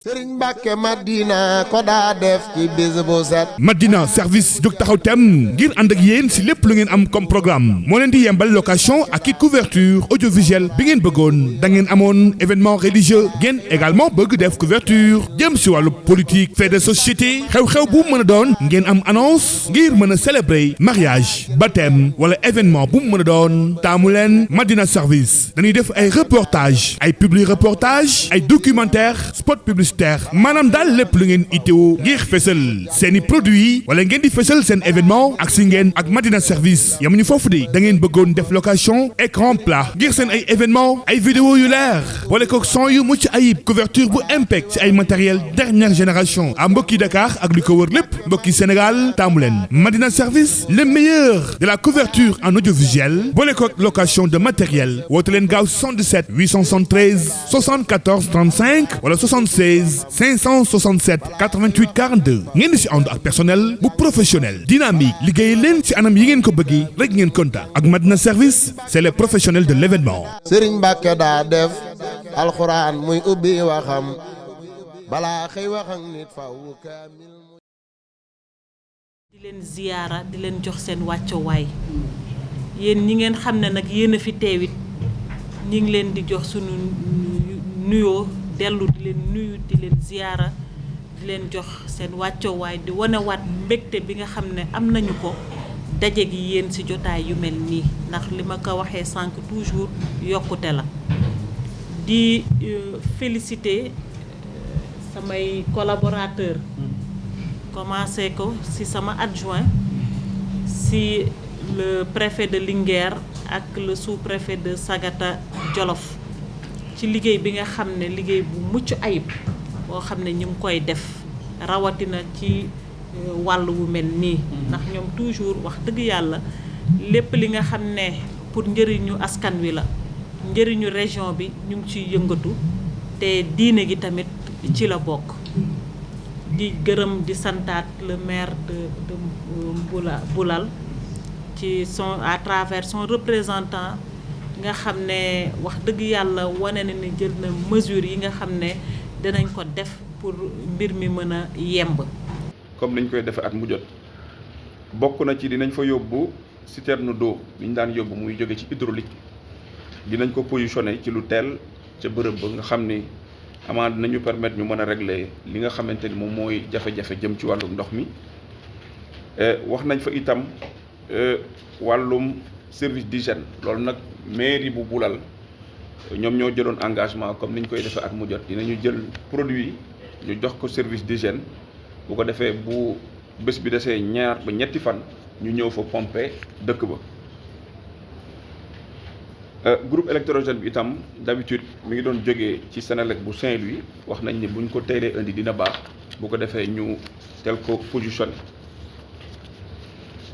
Sëriñ Mbàkke Madina ko daa def ci bis bu set. Madina service jóg taxaw tem ngir ànd ak yéen si lépp lu ngeen am comme programme moo leen di yembal location ak i couverture audiovisuelle bi ngeen bëggoon da ngeen amoon événement religieux ngeen également bëgg def couverture jëm si wàllu politique fait de société xew-xew bu mën a doon ngeen am annonce ngir mën a célébrer mariage baptême wala événement bu mën a doon taamu leen Madina service dañuy def ay reportage ay publi reportage ay documentaire spot publicitaire maanaam daal lépp lu ngeen itteewu ngir fësal seeni produits wala ngeen di fësal seen événement ak si ngeen ak Madina service yamuñu foofu de da ngeen bëggoon def location écran plat ngir seen ay événement ay vidéo yu leer wala ko son yu mucc ayib couverture bu impec ci ay matériel dernière génération à mbokki Dakar ak li ko wër lépp mbokki Sénégal taamu leen Madina service le meilleur de la couverture en audiovisuel boole ko location de matériel woote leen gaaw 77 873 74 35 wala 76 567 88 42 ngeen di si ànd ak personnel bu professionnel dynamique liggéey leen ci anam yi ngeen ko bëggee rek ngeen contact ak Madina service c'est les professionnels de l'événement. Sëriñ Mbàkke daa def alxuraan muy ubbi waxam balaa xëy wax ak nit faw kaamil. di leen ziyaara di leen jox seen wàccuwaay yéen ñi ngeen xam ne nag yéen a fi teewit ñi ngi leen di jox sunu nuyoo dellu di leen nuyu di leen ziyaara di leen jox seen wàccuwaay di wanewaat mbégte bi nga xam ne am nañu ko daje gi yéen ci jotaay yu mel nii ndax li ma ko waxee sànq toujours yokkute la di féliciter samay collaborateurs commencé ko ci sama adjoint ci le préfet de Linguère ak le sous-préfet de Sagata Jolof ci liggéey bi nga xam ne liggéey bu mucc ayib boo xam ne ñu ngi koy def rawatina ci wàll wu mel nii ndax ñoom toujours wax dëgg yàlla lépp li nga xam ne pour njëriñu askan wi la njëriñu région bi ñu ngi ciy yëngatu te diine gi tamit ci la bokk di gërëm di santaat le maire de Boulal ci son à travers son représentant nga xam ne wax dëgg yàlla wane na ni jël na mesures yi nga xam ne dinañ ko def pour mbir mi mën a yemb. comme niñ koy defee at mu jot bokk na ci dinañ fa yóbbu citerne d'eau li ñu daan yóbbu muy jóge ci hydraulique dinañ ko positionné ci lu teel ca bërëb ba nga xam ni amaan dinañu permettre ñu mën a régler li nga xamante ni moom mooy jafe-jafe jëm ci wàllum ndox mi wax nañ fa itam wàllum service d'hygiène loolu nag mairie bu Boulal ñoom ñoo jëloon engagement comme ni ñu koy defee at mu jot dinañu jël produit ñu jox ko service d'hygiène bu ko defee bu bés bi desee ñaar ba ñetti fan ñu ñëw fa pomper dëkk ba. Groupe électrogène bi itam d'habitude mi ngi doon jógee ci Sénélec bu Saint-Louis wax nañ ni buñ ko teelee indi dina baax bu ko defee ñu tel ko positionné.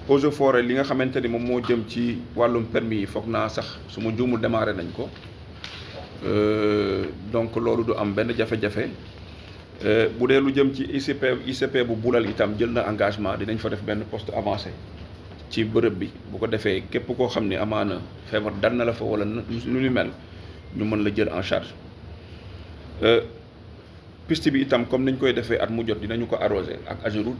Eaux et Forêts li nga xamante ni moom moo jëm ci wàllum permis yi foog naa sax su ma juumul démarré nañ ko donc loolu du am benn jafe-jafe bu dee lu jëm ci ICP bu Boulal itam jël na engagement dinañ fa def benn poste avancé ci bërëb bi bu ko defee képp koo xam ne amaana feebar dal na la fa wala nu ñu mel ñu mën la jël en charge piste bi itam comme niñ koy defee at mu jot dinañu ko arrosé ak Ageroute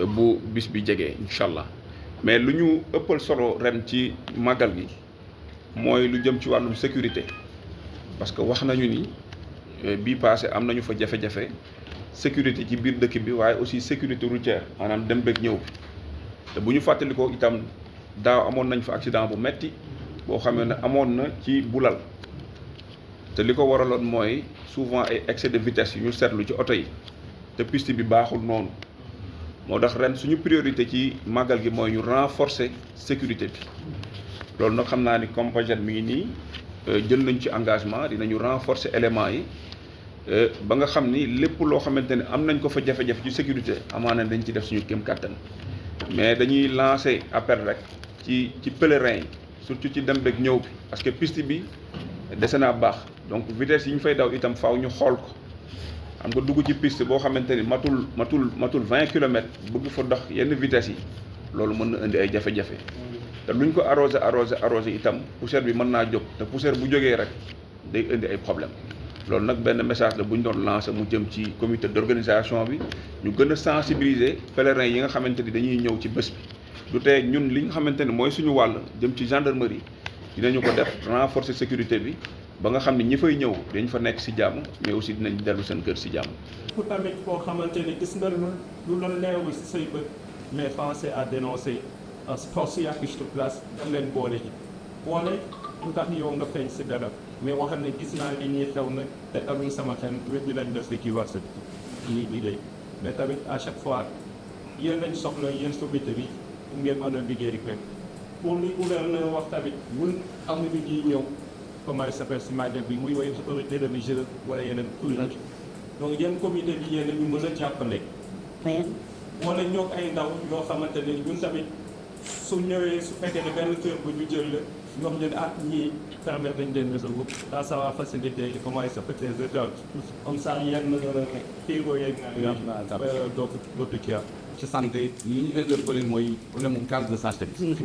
bu bis bi jegee incha allah mais lu ñu ëppal solo ren ci màggal gi mooy lu jëm ci wàllum sécurité parce que wax nañu ni bii passé am nañu fa jafe-jafe sécurité ci biir dëkk bi waaye aussi sécurité routière maanaam dem beeg ñëw te bu ñu fàttalikoo itam daaw amoon nañ fa accident bu metti boo xamee ne amoon na ci Boulal te li ko waraloon mooy souvent ay excès de vitesse yu ñu seetlu ci oto yi te piste bi baaxul noonu. moo tax ren suñu priorité ci màggal gi mooy ñu renforcer sécurité bi loolu nag xam naa ni Compagnie mi ngi nii jël nañ ci engagement dinañu renforcer éléments yi ba nga xam ni lépp loo xamante ne am nañ ko fa jafe-jafe ci sécurité amaana dañ ci def suñu kéem kàttan mais dañuy lancer appel rek ci pèlerins yi surtout ci dem beeg ñëw bi parce que piste bi dese naa baax donc vitesse yi ñu fay daw itam faaw ñu xool ko. xam nga dugg ci piste boo xamante ni matul 20 kilomètres bëgg fa dox yenn vitesse yi loolu mën na indi ay jafe-jafe te luñ ko arrosé itam poussière bi mën naa jóg te poussière bu jógee rek day indi ay problème loolu nag benn message la bu ñu doon lancé mu jëm ci comité d'organisation bi ñu gën a sensibiliser pèlerins yi nga xamante ni dañuy ñëw ci bés bi du tee ñun li nga xamante ni mooy suñu wàll jëm ci gendarmerie dinañu ko def renforcer sécurité bi ba nga xam ne ñi fay ñëw dañ fa nekk ci jàmm mais aussi dinañ dellu seen kër ci jàmm. ku tamit koo xamante ni gis nga lu la leewu ci say bët mais pensez à dénoncer force yi affiche de place daf leen boole ji boole lu tax yow nga feeñ ci dara mais waxal ne gis naa li ñuy xew nag te tamit sama xel wet lañ def li kii war sa ñuy liggéey mais tamit à chaque fois yéen lañ soxla yéen comité bi ngeen mën a liggéey rek pour li gouverneur wax tamit ñun amuñu ji ñëw comment il s'appelle si magal bi muy woy autorité religieuse wala yeneen kuréel donc yéen comité bi yéen ñu mën a jàppale wala ñoo ay ndaw yoo xamante ne ñun tamit su ñëwee su fekkee ne benn kër bu ñu jël la ñoom ñu ne ñii permettre dañ leen réseau ça va faciliter comment il s'appelle les états comme ça yenn téego yeeg dootu kii ci santé li ñu interpellé mooy problème mu case de santé bi.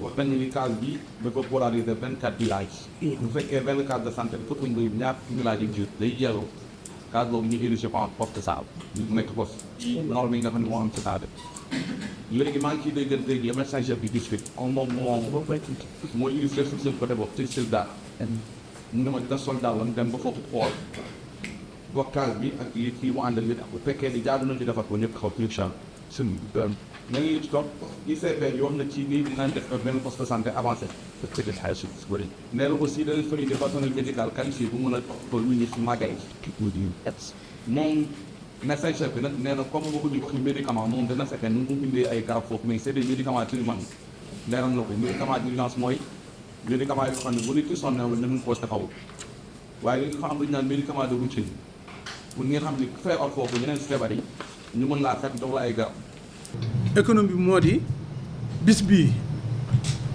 wax nañu ni case bi dafa polariser 24 villages. bu fekkee benn case de santé pour que ñu ñaar village yi jur day jëloo case boobu ñu érigé ko en poste de sable. ñu nekk poste norme yi nga xam ne moo am ci saa léegi maa ngi ciy déggante léegi médecin chef du district moom mooy illustré sur seen côté boobu ci soldat mu ne ma dina soldat la dem ba foofu xool case bi ak yi kii mu àndal nit bu fekkee ni jaadu nañ ci defar ko ñëpp xaw ci champ suñu na ngi toog ICP yi wax na ci nii dinañ def benn poste de santé avancé peut-être xay su bëri nee na aussi danañ fay de personnel médical qualifié bu mën a toll ñu si màggay moom médecin chef bi nag nee na comme waxuñu waxi médicament moom dana fekkee nu mu bindee ay garab foofu mais c'est des médicaments traitement leeral na ko médicament d'urgence mooy médicament yoo xam ne bu nit ki sonné wala na mun koo taxaw waaye li nga xam ne naan médicament de routine pour nga xam ni feebar foofu ñeneen feebar yi ñu mën laa fekk jox la ay garab. économie bi moo di bis bii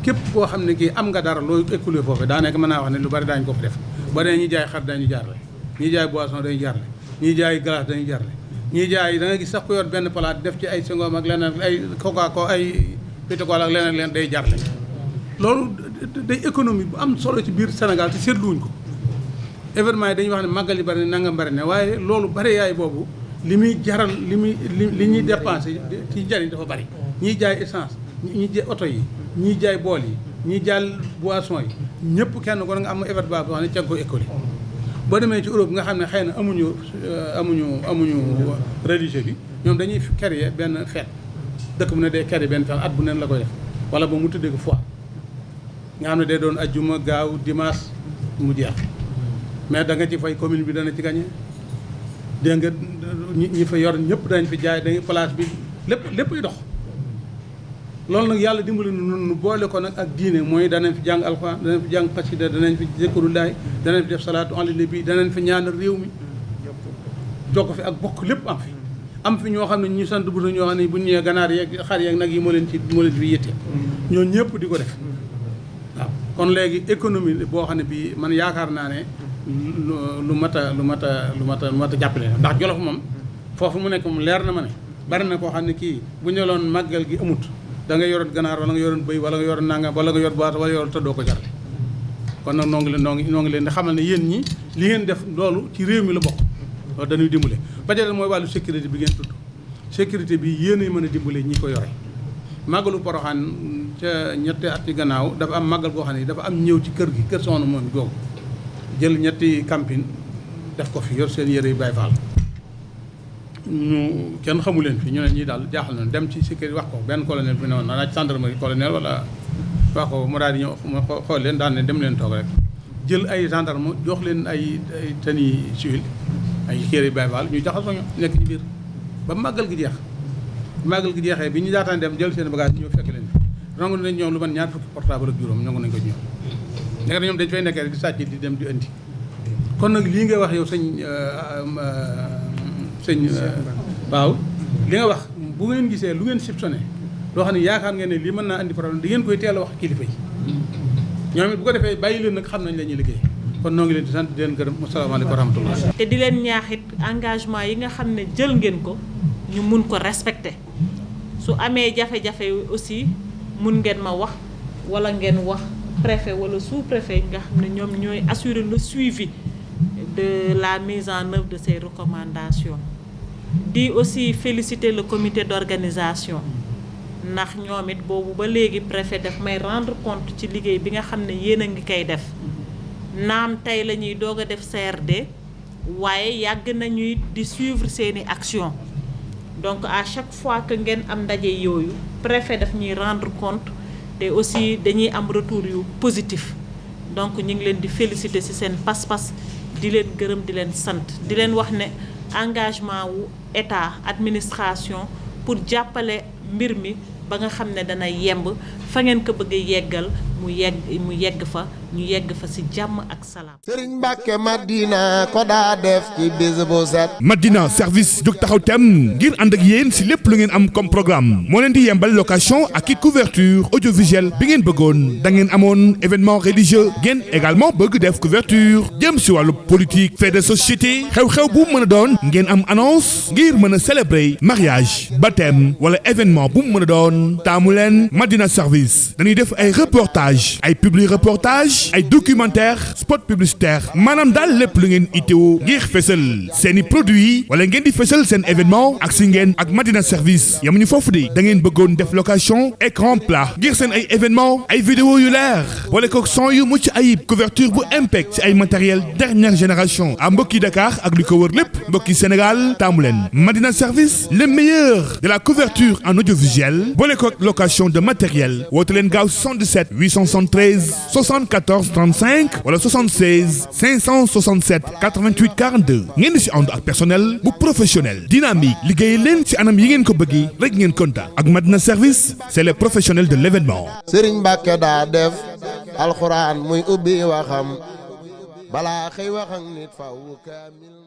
képp koo xam ne kii am nga dara looy écoulé foofu daa nekk mën naa wax ne lu bari daañu ko fa def ba dee ñuy jaay xar dañu jaarle ñuy jaay boisson dañu jaarle ñuy jaay glace dañu jaarle ñuy jaay da nga gis sax ku yor benn palaat def ci ay singom ak leneen ay coca ko ay pétocole ak leneen leen day jaarle loolu day économie bu am solo ci biir Sénégal te seetluwuñ ko événement yi dañuy wax ne màggal yi bari ne nangam bari ne waaye loolu bari yaay boobu li muy jaral li ñuy dépensé ci njariñ dafa bari ñiy jaay essence ñi jaay oto yi ñiy jaay bool yi ñiy jaay boisson yi ñëpp kenn ko nga am événement boo xam ne ca nga koy école boo demee ci Europe nga xam ne xëy na amuñu religieux bi ñoom dañuy créer benn fête dëkk bu ne day créer benn fête at bu neen la koy def wala ba mu tuddee ko foire nga xam ne day doon ajjuma gaaw dimanche mu jeex mais da nga ci fay commune bi dana ci gagné dégg nga ñi fa yor ñëpp dañ fi jaay dañuy place bi lépp dox loolu nag yàlla dimbali nu boole ko nag ak diine mooy danañ fi jàng alxuraan danañ fi jàng xasida danañ fi zikrullahi danañ fi def salaatu ala nabi danañ fi ñaanal réew mi jokko fi ak bokk lépp am fi ñoo xam ne ñu sant bu ñoo xam ne bu ñu ñëwee ganaar yeeg xar yeeg nag yi moo leen fi yitte ñoo ñëpp di ko def waaw kon léegi économie boo xam ne bii man yaakaar naa ne lu mat a jàppale ndax Jolof moom foofu mu nekk moom leer na ma ne bari na koo xam ne kii bu ñu loon màggal gi amut da nga yoroon ganaar wala nga yoroon bëy wala nga yoroon nangam wala nga yor boîte wala yor tëddoo ko jarle kon nag noo ngi leen di xamal ne yéen ñi li ngeen def loolu ci réew mi la bokk loolu dañuy dimbale ba jëlee mooy wàllu sécurité bi ngeen tudd sécurité bi yéen a mën a dimbale ñi ko yore màggalu Poroxaan ca ñetti at ci gannaaw dafa am màggal boo xam ne dafa am ñëw ci kër gi kër soxna moom googu jël ñetti camping def ko fi yor seen yére yu Baay Faal ñu kenn xamu leen fi ñu ne ñii daal jaaxal na dem ci sécurité wax ko benn colonel bi ne woon naa ci gendarmerie colonel wala wax ko mu daal di ñëw ma xool leen daal ne dem leen toog rek jël ay gendarme jox leen ay tenue civile ay yére yu Baay Faal ñu jaxasoo ñu nekk ci biir ba màggal gi jeexee bi ñu daataan dem jël seen bagage ñëw fekk leen fi nangu nañ ñoom lu man ñaar fukki portable ak juróom nangu nañ ko ñoom nekk na ñoom dañ fay nekkee rek di sàcc di dem di indi kon nag lii ngay wax yow sëñ waaw li nga wax bu ngeen gisee lu ngeen soupçonné loo xam ne yaakaar ngeen ne lii mën naa andi problème di ngeen koy teel a wax kilifa yi ñoom it bu ko defee bàyyi leen nag xam nañ la ñuy liggéey kon noo ngi leen di sant di leen gërëm asalaamaaleykum wa rahmatullah te di leen ñaaxit engagement yi nga xam ne jël ngeen ko ñu mun ko respecter su amee jafe-jafe aussi mun ngeen ma wax wala ngeen wax préfet wala sous-préfet nga xam ne ñoom ñooy assurer le suivi de la mise en œuvre de ces recommandations di aussi féliciter le comité d'organisation ndax ñoom it boobu ba léegi préfet daf may rendre compte ci liggéey bi nga xam ne yéen a ngi koy def naam tey la ñuy doog a def CRD waaye yàgg nañuy di suivre seeni action donc à chaque fois que ngeen am ndaje yooyu préfet daf ñuy rendre compte te aussi dañuy am retour yu positif donc ñu ngi leen di féliciter ci seen pas-pas di leen gërëm di leen sant di leen wax ne engagement wu état administration pour jàppale mbir mi ba nga xam ne dana yemb fa ngeen ko bëgg yeggal mu yegg fa ñu yegg fa ci jàmm ak salaam. Sëriñ Mbàkke Madina ko daa def ci bis bu set. Madina service jóg taxaw tem ngir ànd ak yéen si lépp lu ngeen am comme programme moo leen di yembal location ak i couverture audiovisuelle bi ngeen bëggoon da ngeen amoon événement religieux ngeen également bëgg def couverture jëm si wàllu politique fait de société xew-xew bu mën a doon ngeen am annonce ngir mën a célébrer mariage baptême wala événement bu mu mën a doon taamu leen Madina service dañuy def ay reportage ay publi reportage ay documentaire spot publicitaire maanaam daal lépp lu ngeen itteewu ngir fësal seeni produits wala ngeen di fësal seen événement ak si ngeen ak Madina service yamuñu foofu de da ngeen bëggoon def location écran plat ngir seen ay événement ay vidéo yu leer wala ko son yu mucc ayib couverture bu impact ci ay matériel dernière génération à mbokki Dakar ak li ko wër lépp mbokki Sénégal taamu leen Madina service le meilleur de la couverture en audiovisuel boole ko location de matériel woote leen gaaw 77 873 74 35 wala 76 567 88 42 ngeen di si ànd ak personnel bu professionnel dynamique liggéey leen ci anam yi ngeen ko bëggee rek ngeen kontaan ak Madina service c'est les professionnels de l'événement. Sëriñ Mbàkke daa def alxuraan muy ubbi waxam balaa xëy wax ak nit faw kaamil